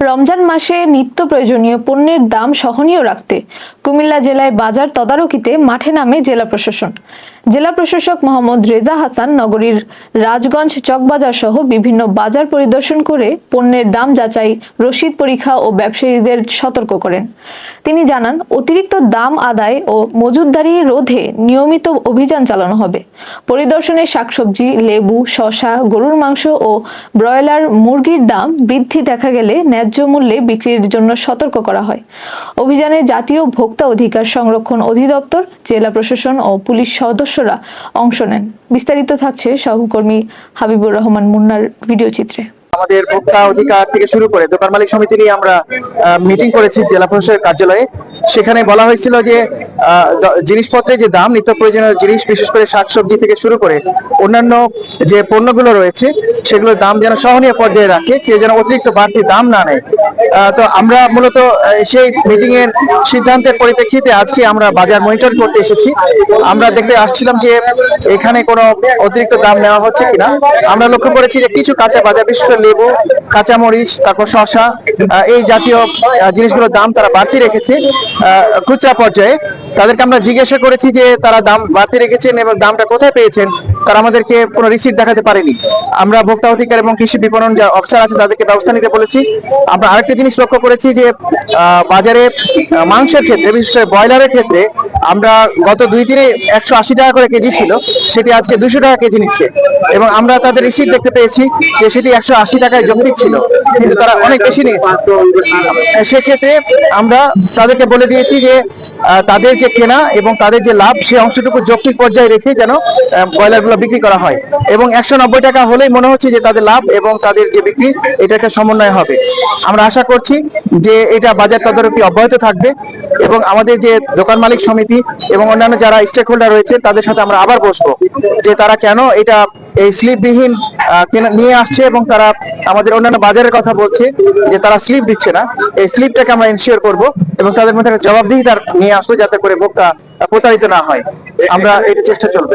রমজান মাসে নিত্য প্রয়োজনীয় পণ্যের দাম সহনীয় রাখতে কুমিল্লা জেলায় বাজার তদারকিতে মাঠে নামে জেলা প্রশাসন। জেলা প্রশাসক মোহাম্মদ রেজা হাসান নগরীর রাজগঞ্জ চকবাজার সহ বিভিন্ন বাজার পরিদর্শন করে পণ্যের দাম যাচাই, রসিদ পরীক্ষা ও ব্যবসায়ীদের সতর্ক করেন। তিনি জানান, অতিরিক্ত দাম আদায় ও মজুতদারি রোধে নিয়মিত অভিযান চালানো হবে। পরিদর্শনে শাকসবজি, লেবু, শসা, গরুর মাংস ও ব্রয়লার মুরগির দাম বৃদ্ধি দেখা গেলে ন্যায্য মূল্যে বিক্রির জন্য সতর্ক করা হয়। অভিযানে জাতীয় ভোক্তা অধিকার সংরক্ষণ অধিদপ্তর, জেলা প্রশাসন ও পুলিশ সদস্যরা অংশ নেন। বিস্তারিত থাকছে সহকর্মী হাবিবুর রহমান মুন্নার ভিডিও চিত্রে। আমাদের ভোক্তা অধিকার থেকে শুরু করে দোকান মালিক সমিতি নিয়ে আমরা মিটিং করেছি জেলা প্রশাসকের কার্যালয়ে। সেখানে বলা হয়েছিল যে জিনিসপত্রের যে দাম, নিত্য প্রয়োজনীয় জিনিস, বিশেষ করে শাকসবজি থেকে শুরু করে অন্যান্য যে পণ্যগুলো রয়েছে সেগুলোর দাম যেন সহনীয় পর্যায়ে রাখে, কেউ যেন অতিরিক্ত বাড়তি দাম না নেয়। তো আমরা মূলত সেই মিটিং এর সিদ্ধান্তের পরিপ্রেক্ষিতে আজকে আমরা বাজার মনিটর করতে এসেছি। আমরা দেখতে আসছিলাম যে এখানে কোনো অতিরিক্ত দাম নেওয়া হচ্ছে কিনা। আমরা লক্ষ্য করেছি যে কিছু কাঁচা বাজার, বিশেষ করে লেবু, কাঁচামরিচ, তারপর শসা, এই জাতীয় জিনিসগুলোর দাম তারা বাড়তি রেখেছে খুচরা পর্যায়ে। তাদেরকে আমরা জিজ্ঞাসা করেছি যে তারা দাম বাড়তি রেখেছেন এবং দামটা কোথায় পেয়েছেন। তারা আমাদেরকে কোনো রিসিট দেখাতে পারেনি। আমরা ভোক্তা অধিকার এবং কৃষি বিপণন যে অফিসার আছে তাদেরকে ব্যবস্থা নিতে বলেছি। আমরা আরেকটা জিনিস লক্ষ্য করেছি যে বাজারে মাংসের ক্ষেত্রে, বিশেষ করে ব্রয়লারের ক্ষেত্রে আমরা গত 2 দিনে 180 টাকা করে কেজি ছিল, সেটি আজকে 200 টাকা কেজি নিচ্ছে এবং আমরা তাদের রিসিট দেখতে পেয়েছি যে সেটি 180 টাকায় যৌক্তিক ছিল, কিন্তু তারা অনেক বেশি নিয়েছে। সেক্ষেত্রে আমরা তাদেরকে বলে দিয়েছি যে তাদের যে কেনা এবং তাদের যে লাভ, সেই অংশটুকু যৌক্তিক পর্যায়ে রেখে যেন ব্রয়লার গুলো বিক্রি করা হয়। এবং 190 টাকা হলেই মনে হচ্ছে যে তাদের লাভ এবং তাদের যে বিক্রি, এটা একটা সমন্বয় হবে। আমরা আশা করছি যে এটা বাজার তদারকি অব্যাহত থাকবে এবং আমাদের যে দোকান মালিক সমিতি এবং অন্যান্য যারা স্টেক হোল্ডার রয়েছে তাদের সাথে আমরা আবার বসবো যে তারা কেন এটা এই স্লিপবিহীন নিয়ে আসছে এবং তারা আমাদের অন্যান্য বাজারের কথা বলছে যে তারা স্লিপ দিচ্ছে না। এই স্লিপটাকে আমরা এনশিওর করব এবং তাদের মধ্যে একটা জবাবদিহিতা নিয়ে আসবো যাতে করে ভোক্তা প্রতারিত না হয়। আমরা এটা চেষ্টা চলবে।